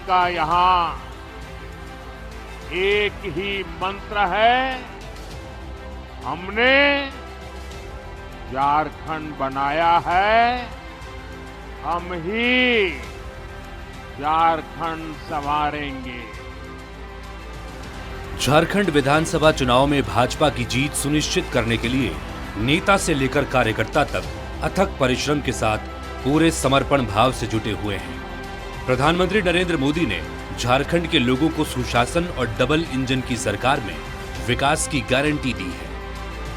का यहाँ एक ही मंत्र है, हमने झारखंड बनाया है, हम ही झारखंड संवारेंगे। झारखंड विधानसभा चुनाव में भाजपा की जीत सुनिश्चित करने के लिए नेता से लेकर कार्यकर्ता तक अथक परिश्रम के साथ पूरे समर्पण भाव से जुटे हुए हैं। प्रधानमंत्री नरेंद्र मोदी ने झारखंड के लोगों को सुशासन और डबल इंजन की सरकार में विकास की गारंटी दी है।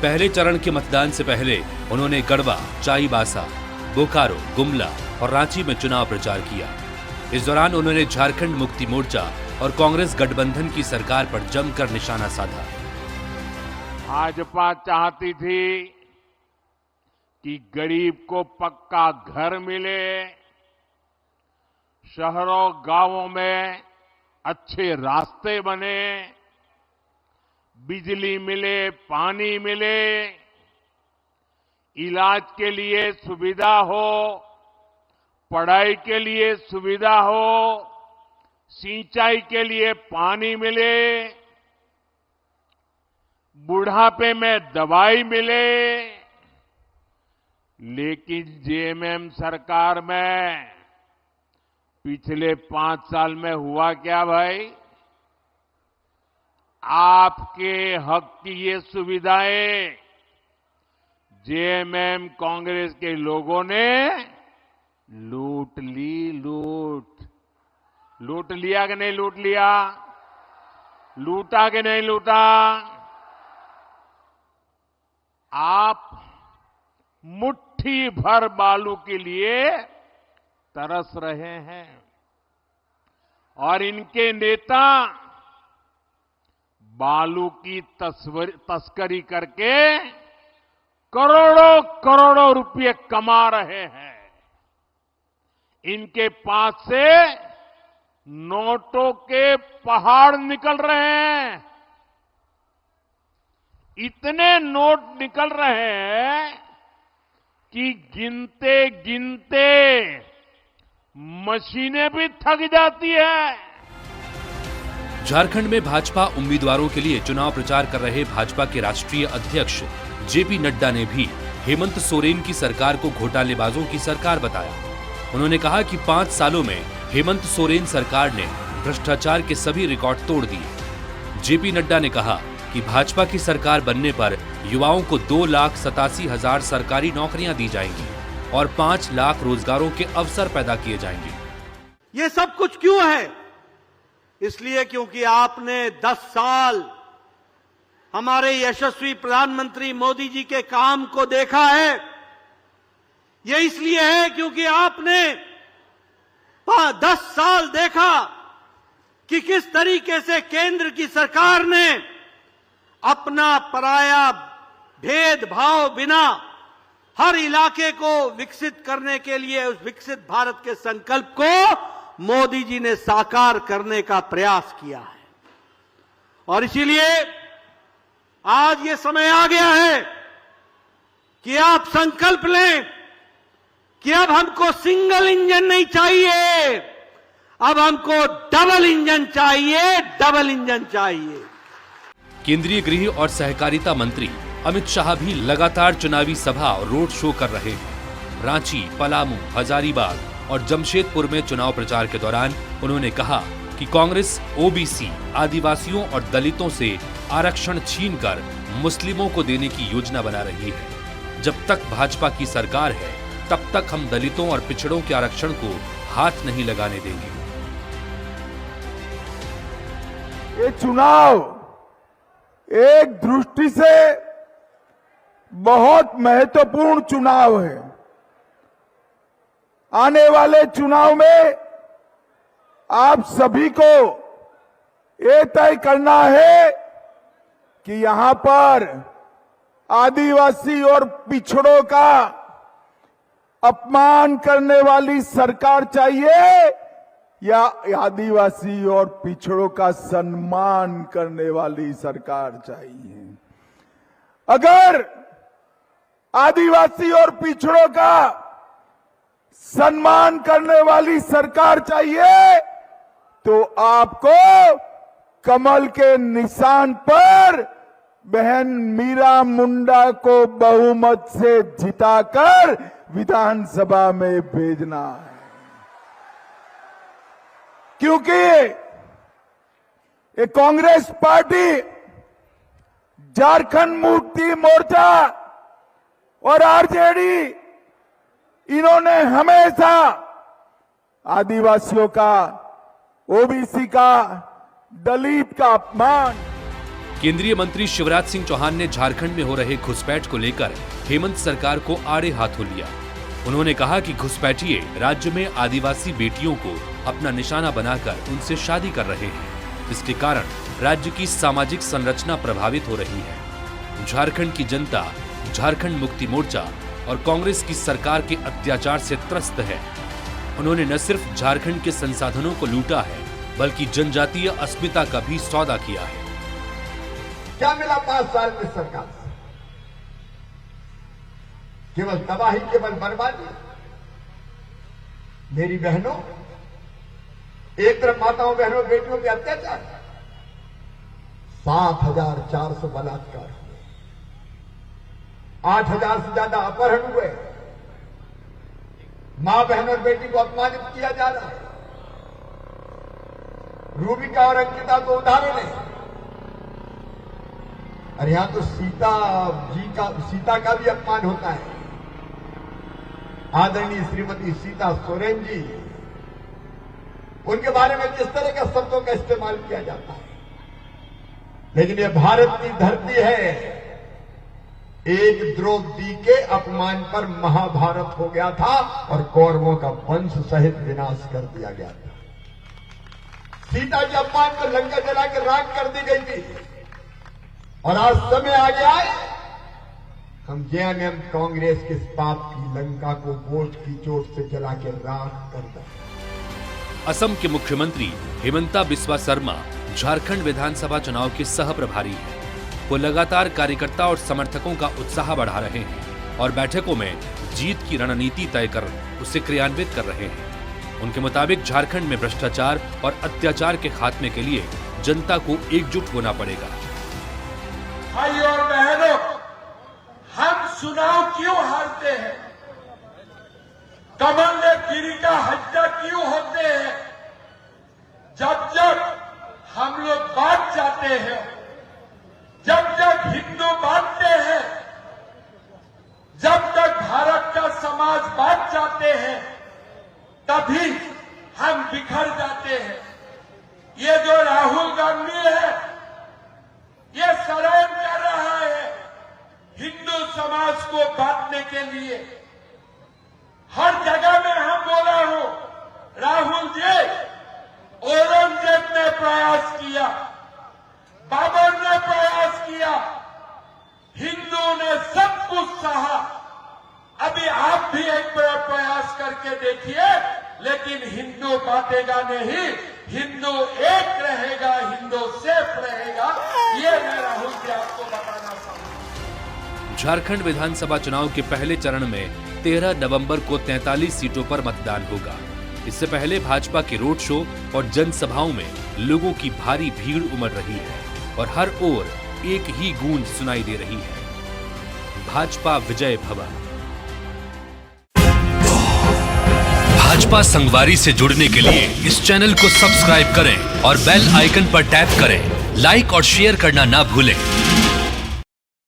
पहले चरण के मतदान से पहले उन्होंने गढ़वा, चाईबासा, बोकारो, गुमला और रांची में चुनाव प्रचार किया। इस दौरान उन्होंने झारखंड मुक्ति मोर्चा और कांग्रेस गठबंधन की सरकार पर जमकर निशाना साधा। भाजपा चाहती थी कि गरीब को पक्का घर मिले, शहरों गांवों में अच्छे रास्ते बने, बिजली मिले, पानी मिले, इलाज के लिए सुविधा हो, पढ़ाई के लिए सुविधा हो, सिंचाई के लिए पानी मिले, बुढ़ापे में दवाई मिले। लेकिन जेएमएम सरकार में पिछले 5 साल में हुआ क्या भाई? आपके हक की ये सुविधाएं जेएमएम कांग्रेस के लोगों ने लूट ली। लूट लिया कि नहीं लूट लिया? लूटा कि नहीं लूटा? आप मुट्ठी भर बालू के लिए तरस रहे हैं और इनके नेता बालू की तस्करी करके करोड़ों करोड़ों रुपए कमा रहे हैं। इनके पास से नोटों के पहाड़ निकल रहे हैं। इतने नोट निकल रहे हैं कि गिनते गिनते मशीनें भी थक जाती है। झारखंड में भाजपा उम्मीदवारों के लिए चुनाव प्रचार कर रहे भाजपा के राष्ट्रीय अध्यक्ष जेपी नड्डा ने भी हेमंत सोरेन की सरकार को घोटालेबाजों की सरकार बताया। उन्होंने कहा कि 5 सालों में हेमंत सोरेन सरकार ने भ्रष्टाचार के सभी रिकॉर्ड तोड़ दिए। जेपी नड्डा ने कहा कि भाजपा की सरकार बनने पर युवाओं को 2,87,000 सरकारी नौकरियां दी जाएंगी और 5 लाख रोजगारों के अवसर पैदा किए जाएंगे। ये सब कुछ क्यों है? इसलिए क्योंकि आपने 10 साल हमारे यशस्वी प्रधानमंत्री मोदी जी के काम को देखा है। ये इसलिए है क्योंकि आपने 10 साल देखा कि किस तरीके से केंद्र की सरकार ने अपना पराया भेदभाव बिना हर इलाके को विकसित करने के लिए उस विकसित भारत के संकल्प को मोदी जी ने साकार करने का प्रयास किया है। और इसीलिए आज ये समय आ गया है कि आप संकल्प लें कि अब हमको सिंगल इंजन नहीं चाहिए, अब हमको डबल इंजन चाहिए, डबल इंजन चाहिए। केंद्रीय गृह और सहकारिता मंत्री अमित शाह भी लगातार चुनावी सभा और रोड शो कर रहे हैं। रांची, पलामू, हजारीबाग और जमशेदपुर में चुनाव प्रचार के दौरान उन्होंने कहा कि कांग्रेस ओबीसी, आदिवासियों और दलितों से आरक्षण छीनकर मुस्लिमों को देने की योजना बना रही है। जब तक भाजपा की सरकार है तब तक हम दलितों और पिछड़ों के आरक्षण को हाथ नहीं लगाने देंगे। ये चुनाव एक दृष्टि से बहुत महत्वपूर्ण चुनाव है। आने वाले चुनाव में आप सभी को ये तय करना है कि यहां पर आदिवासी और पिछड़ों का अपमान करने वाली सरकार चाहिए या आदिवासी और पिछड़ों का सम्मान करने वाली सरकार चाहिए। अगर आदिवासी और पिछड़ों का सम्मान करने वाली सरकार चाहिए तो आपको कमल के निशान पर बहन मीरा मुंडा को बहुमत से जिताकर विधानसभा में भेजना है, क्योंकि ये कांग्रेस पार्टी, झारखंड मुक्ति मोर्चा और आरजेडी, इन्होंने हमेशा आदिवासियों का, ओबीसी का, दलित का अपमान। केंद्रीय मंत्री शिवराज सिंह चौहान ने झारखंड में हो रहे घुसपैठ को लेकर हेमंत सरकार को आड़े हाथों लिया। उन्होंने कहा कि घुसपैठिए राज्य में आदिवासी बेटियों को अपना निशाना बनाकर उनसे शादी कर रहे हैं, जिसके कारण राज्य की सामाजिक संरचना प्रभावित हो रही है। झारखंड की जनता झारखंड मुक्ति मोर्चा और कांग्रेस की सरकार के अत्याचार से त्रस्त है। उन्होंने न सिर्फ झारखंड के संसाधनों को लूटा है, बल्कि जनजातीय अस्मिता का भी सौदा किया है। क्या मिला 5 साल में सरकार से? केवल तबाही, केवल बर्बादी। मेरी बहनों, एक तरफ माताओं बहनों बेटियों पे अत्याचार, 7,400 बलात्कार हुए, 8,000 से ज्यादा अपहरण हुए, मां बहन और बेटी को अपमानित किया जा रहा है। रूबिका और अंकिता तो उदाहरण है। और यहां तो सीता का भी अपमान होता है। आदरणीय श्रीमती सीता सोरेन जी, उनके बारे में किस तरह के शब्दों का इस्तेमाल किया जाता है। लेकिन यह भारत की धरती है। एक द्रौपदी के अपमान पर महाभारत हो गया था और कौरवों का वंश सहित विनाश कर दिया गया था। सीता के अपमान पर लंका जला के राख कर दी गई थी। और आज समय आ गया है, हम जेएमएम कांग्रेस के पाप की लंका को वोट की चोट से जला के राख कर दें। असम के मुख्यमंत्री हिमंता बिस्वा शर्मा झारखंड विधानसभा चुनाव के सह प्रभारी हैं। वो लगातार कार्यकर्ता और समर्थकों का उत्साह बढ़ा रहे हैं और बैठकों में जीत की रणनीति तय कर उसे क्रियान्वित कर रहे हैं। उनके मुताबिक झारखंड में भ्रष्टाचार और अत्याचार के खात्मे के लिए जनता को एकजुट होना पड़ेगा। भाइयों और बहनों, हम चुनाव क्यों हारते हैं? कमल ने गिरी का हत्या क्यों होते हैं? जब जब हम लोग बांट जाते हैं, जब जब हिंदू बांटते हैं, जब तक भारत का समाज बांट जाते हैं, तभी हम बिखर जाते हैं। ये जो राहुल गांधी है, ये षड्यंत्र कर रहा है हिंदू समाज को बांटने के लिए। हर जगह में हम बोला हूं, राहुल जी, औरंगजेब ने प्रयास किया, बाबर ने प्रयास किया, हिंदू ने सब कुछ सहा। अभी आप भी एक बार प्रयास करके देखिए, लेकिन हिंदू बांटेगा नहीं, हिंदू एक रहेगा, हिंदू सेफ रहेगा। ये मैं राहुल जी आपको बताना चाहूंगा। झारखंड विधानसभा चुनाव के पहले चरण में 13 नवंबर को 43 सीटों पर मतदान होगा। इससे पहले भाजपा के रोड शो और जनसभाओं में लोगों की भारी भीड़ उमड़ रही है और हर ओर एक ही गूंज सुनाई दे रही है, भाजपा विजय भव। भाजपा संगवारी से जुड़ने के लिए इस चैनल को सब्सक्राइब करें और बेल आइकन पर टैप करें। लाइक और शेयर करना ना भूलें।